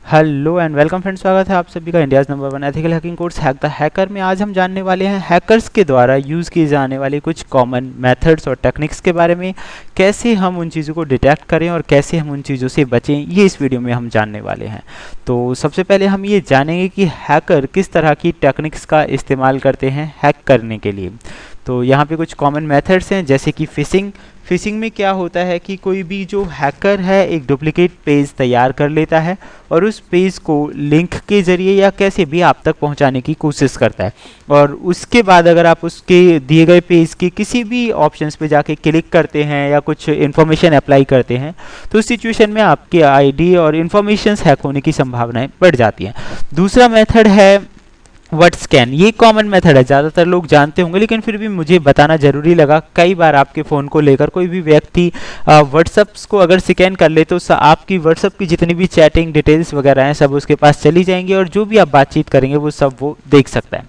Hello and welcome friends, स्वागत है आप सभी का India's number 1 ethical hacking course hack the hacker में। आज हम जानने वाले हैं हैकर्स के द्वारा यूज़ किए जाने वाले कुछ कॉमन मेथड्स और टेक्निक्स के बारे में। कैसे हम उन चीज़ों को डिटेक्ट करें और कैसे हम उन चीज़ों से बचें, ये इस वीडियो में हम जानने वाले हैं। तो सबसे पहले हम ये जानेंगे कि हैकर किस तरह की टेक्निक्स का इस्तेमाल करते हैं हैक करने के लिए। तो यहाँ पे कुछ कॉमन मेथड्स हैं, जैसे कि फिशिंग में क्या होता है कि कोई भी जो हैकर है एक डुप्लीकेट पेज तैयार कर लेता है और उस पेज को लिंक के ज़रिए या कैसे भी आप तक पहुंचाने की कोशिश करता है, और उसके बाद अगर आप उसके दिए गए पेज के किसी भी ऑप्शंस पे जाके क्लिक करते हैं या कुछ इन्फॉर्मेशन अप्लाई करते हैं तो उस सिचुएशन में आपके आईडी और इन्फॉर्मेशंस हैक होने की संभावनाएं बढ़ जाती हैं। दूसरा मेथड है वर्ड स्कैन। ये कॉमन मेथड है, ज़्यादातर लोग जानते होंगे, लेकिन फिर भी मुझे बताना ज़रूरी लगा। कई बार आपके फ़ोन को लेकर कोई भी व्यक्ति व्हाट्सअप्स को अगर स्कैन कर ले तो आपकी व्हाट्सअप की जितनी भी चैटिंग डिटेल्स वगैरह हैं सब उसके पास चली जाएंगी और जो भी आप बातचीत करेंगे वो सब वो देख सकता है।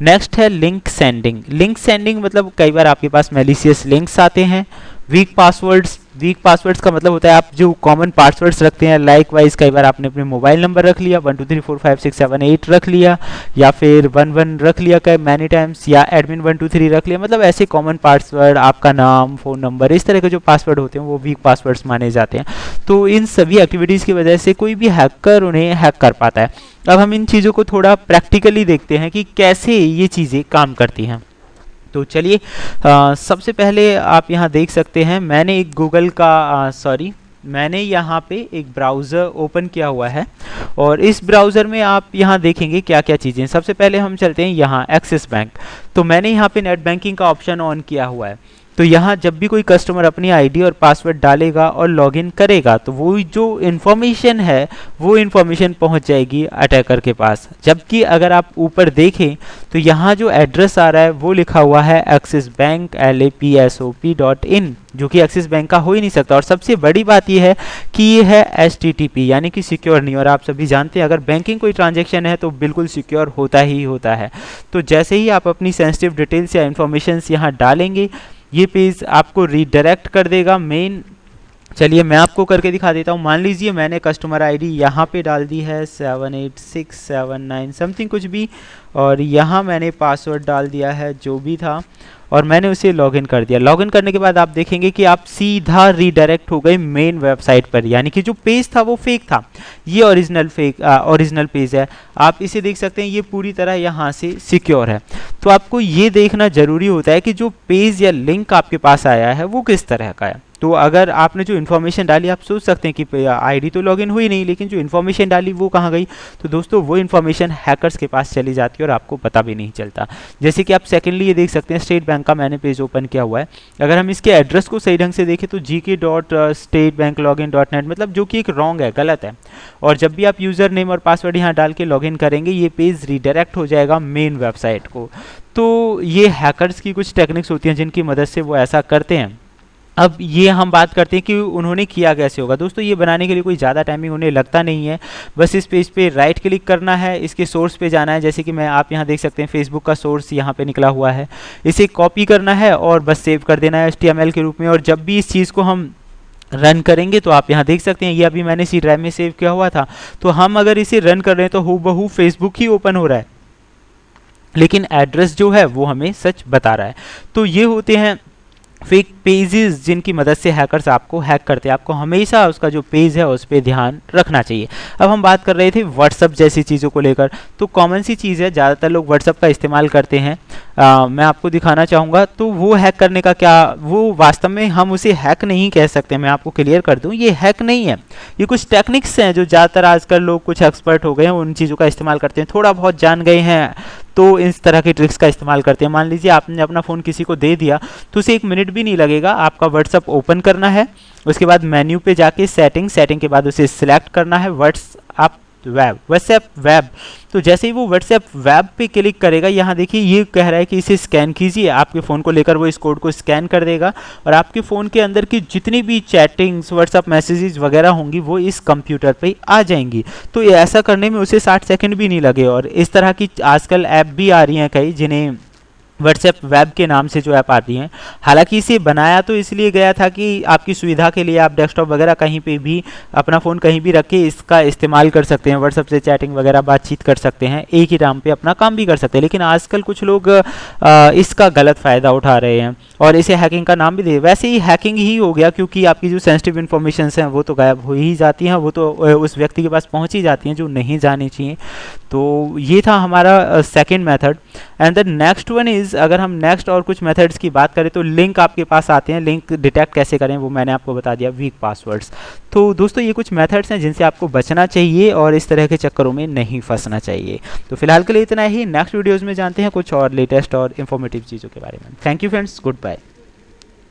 नेक्स्ट है लिंक सेंडिंग मतलब कई बार आपके पास मैलिशियस लिंक्स आते हैं। वीक पासवर्ड्स का मतलब होता है आप जो कॉमन पासवर्ड्स रखते हैं, लाइक वाइज कई बार आपने अपने मोबाइल नंबर रख लिया 1 2 3 4 5 6 7 8 रख लिया, या फिर 1 रख लिया कई मैनी टाइम्स, या एडमिन 1 2 3 रख लिया। मतलब ऐसे कॉमन पासवर्ड, आपका नाम, फ़ोन नंबर, इस तरह के जो पासवर्ड होते हैं वो वीक पासवर्ड्स माने जाते हैं। तो इन सभी एक्टिविटीज़ की वजह से कोई भी हैकर उन्हें हैक कर पाता है। अब हम इन चीज़ों को थोड़ा प्रैक्टिकली देखते हैं कि कैसे ये चीज़ें काम करती हैं। तो चलिए सबसे पहले आप यहाँ देख सकते हैं मैंने एक गूगल का मैंने यहाँ पे एक ब्राउज़र ओपन किया हुआ है और इस ब्राउज़र में आप यहाँ देखेंगे क्या क्या चीज़ें। सबसे पहले हम चलते हैं यहाँ एक्सिस बैंक। तो मैंने यहाँ पे नेट बैंकिंग का ऑप्शन ऑन किया हुआ है। तो यहाँ जब भी कोई कस्टमर अपनी आईडी और पासवर्ड डालेगा और लॉगिन करेगा तो वो जो इन्फॉर्मेशन है वो इन्फॉर्मेशन पहुँच जाएगी अटैकर के पास। जबकि अगर आप ऊपर देखें तो यहाँ जो एड्रेस आ रहा है वो लिखा हुआ है एक्सिस बैंक LAPSOP.in, जो कि एक्सिस बैंक का हो ही नहीं सकता। और सबसे बड़ी बात यह है कि ये है HTTP यानी कि सिक्योर नहीं, और आप सभी जानते हैं अगर बैंकिंग कोई ट्रांजैक्शन है तो बिल्कुल सिक्योर होता ही होता है। तो जैसे ही आप अपनी सेंसिटिव डिटेल्स या इन्फॉर्मेशंस यहाँ डालेंगे ये पेज आपको रीडायरेक्ट कर देगा मेन। चलिए मैं आपको करके दिखा देता हूँ। मान लीजिए मैंने कस्टमर आईडी यहाँ पे डाल दी है 78679 समथिंग कुछ भी, और यहाँ मैंने पासवर्ड डाल दिया है जो भी था और मैंने उसे लॉगिन कर दिया। लॉगिन करने के बाद आप देखेंगे कि आप सीधा रीडायरेक्ट हो गए मेन वेबसाइट पर, यानी कि जो पेज था वो फेक था, ये ओरिजिनल पेज है। आप इसे देख सकते हैं, ये पूरी तरह यहाँ से सिक्योर है। तो आपको ये देखना ज़रूरी होता है कि जो पेज या लिंक आपके पास आया है वो किस तरह का है। तो अगर आपने जो इन्फॉर्मेशन डाली, आप सोच सकते हैं कि आईडी तो लॉगिन हुई नहीं, लेकिन जो इन्फॉर्मेशन डाली वो कहाँ गई। तो दोस्तों वो इन्फॉर्मेशन हैकर्स के पास चली जाती है और आपको पता भी नहीं चलता। जैसे कि आप सेकेंडली ये देख सकते हैं स्टेट बैंक का मैंने पेज ओपन किया हुआ है। अगर हम इसके एड्रेस को सही ढंग से देखें तो gk.statebanklogin.net मतलब जो कि एक रॉन्ग है, गलत है। और जब भी आप यूज़र नेम और पासवर्ड यहाँ डाल के लॉगिन करेंगे ये पेज रीडायरेक्ट हो जाएगा मेन वेबसाइट को। तो ये हैकर्स की कुछ टेक्निक्स होती हैं जिनकी मदद से वो ऐसा करते हैं। अब ये हम बात करते हैं कि उन्होंने किया कैसे होगा। दोस्तों ये बनाने के लिए कोई ज़्यादा टाइमिंग उन्हें लगता नहीं है, बस इस पेज पे राइट क्लिक करना है, इसके सोर्स पे जाना है। जैसे कि आप यहाँ देख सकते हैं फेसबुक का सोर्स यहाँ पे निकला हुआ है, इसे कॉपी करना है और बस सेव कर देना है HTML के रूप में। और जब भी इस चीज़ को हम रन करेंगे तो आप यहाँ देख सकते हैं ये अभी मैंने सी ड्राइव में सेव किया हुआ था। तो हम अगर इसे रन कर रहे हैं तो हूबहू फेसबुक ही ओपन हो रहा है, लेकिन एड्रेस जो है वो हमें सच बता रहा है। तो ये होते हैं फेक पेजेस जिनकी मदद से हैकर्स आपको हैक करते हैं। आपको हमेशा उसका जो पेज है उस पर ध्यान रखना चाहिए। अब हम बात कर रहे थे व्हाट्सअप जैसी चीज़ों को लेकर। तो कॉमन सी चीज़ है, ज़्यादातर लोग व्हाट्सअप का इस्तेमाल करते हैं। मैं आपको दिखाना चाहूँगा। तो वो हैक करने का क्या, वो वास्तव में हम उसे हैक नहीं कह सकते। मैं आपको क्लियर कर दूँ, ये हैक नहीं है, ये कुछ टेक्निक्स हैं जो ज़्यादातर आजकल लोग कुछ एक्सपर्ट हो गए हैं उन चीज़ों का इस्तेमाल करते हैं, थोड़ा बहुत जान गए हैं तो इस तरह की ट्रिक्स का इस्तेमाल करते हैं। मान लीजिए आपने अपना फ़ोन किसी को दे दिया तो उसे 1 मिनट भी नहीं लगेगा, आपका व्हाट्सअप ओपन करना है, उसके बाद मेन्यू पे जाके सेटिंग के बाद उसे सिलेक्ट करना है व्हाट्सएप वेब। तो जैसे ही वो व्हाट्सएप वेब पे क्लिक करेगा, यहाँ देखिए ये कह रहा है कि इसे स्कैन कीजिए। आपके फ़ोन को लेकर वो इस कोड को स्कैन कर देगा और आपके फ़ोन के अंदर की जितनी भी चैटिंग्स, व्हाट्सएप मैसेजेस वगैरह होंगी वो इस कंप्यूटर पे आ जाएंगी। तो ऐसा करने में उसे 60 सेकंड भी नहीं लगे। और इस तरह की आजकल ऐप भी आ रही हैं कई जिन्हें व्हाट्सएप वेब के नाम से जो ऐप आती हैं। हालांकि इसे बनाया तो इसलिए गया था कि आपकी सुविधा के लिए आप डेस्कटॉप वगैरह कहीं पे भी अपना फ़ोन कहीं भी रख के इसका इस्तेमाल कर सकते हैं, व्हाट्सएप से चैटिंग वगैरह बातचीत कर सकते हैं, एक ही नाम पे अपना काम भी कर सकते हैं। लेकिन आजकल कुछ लोग इसका गलत फ़ायदा उठा रहे हैं और इसे हैकिंग का नाम भी दे, वैसे ही हैकिंग ही हो गया, क्योंकि आपकी जो सेंसिटिव इन्फॉर्मेशन हैं वो तो गायब हो ही जाती हैं, वो तो उस व्यक्ति के पास पहुँच ही जाती हैं जो नहीं जानी चाहिए। तो ये था हमारा second method. And the next one is, अगर हम नेक्स्ट और कुछ मेथड्स की बात करें तो लिंक आपके पास आते हैं, लिंक डिटेक्ट कैसे करें वो मैंने आपको बता दिया, वीक पासवर्ड्स। तो दोस्तों ये कुछ मेथड्स हैं जिनसे आपको बचना चाहिए और इस तरह के चक्करों में नहीं फंसना चाहिए। तो फिलहाल के लिए इतना ही, नेक्स्ट वीडियोज़ में जानते हैं कुछ और लेटेस्ट और इन्फॉर्मेटिव चीज़ों के बारे में। Thank you friends, good bye.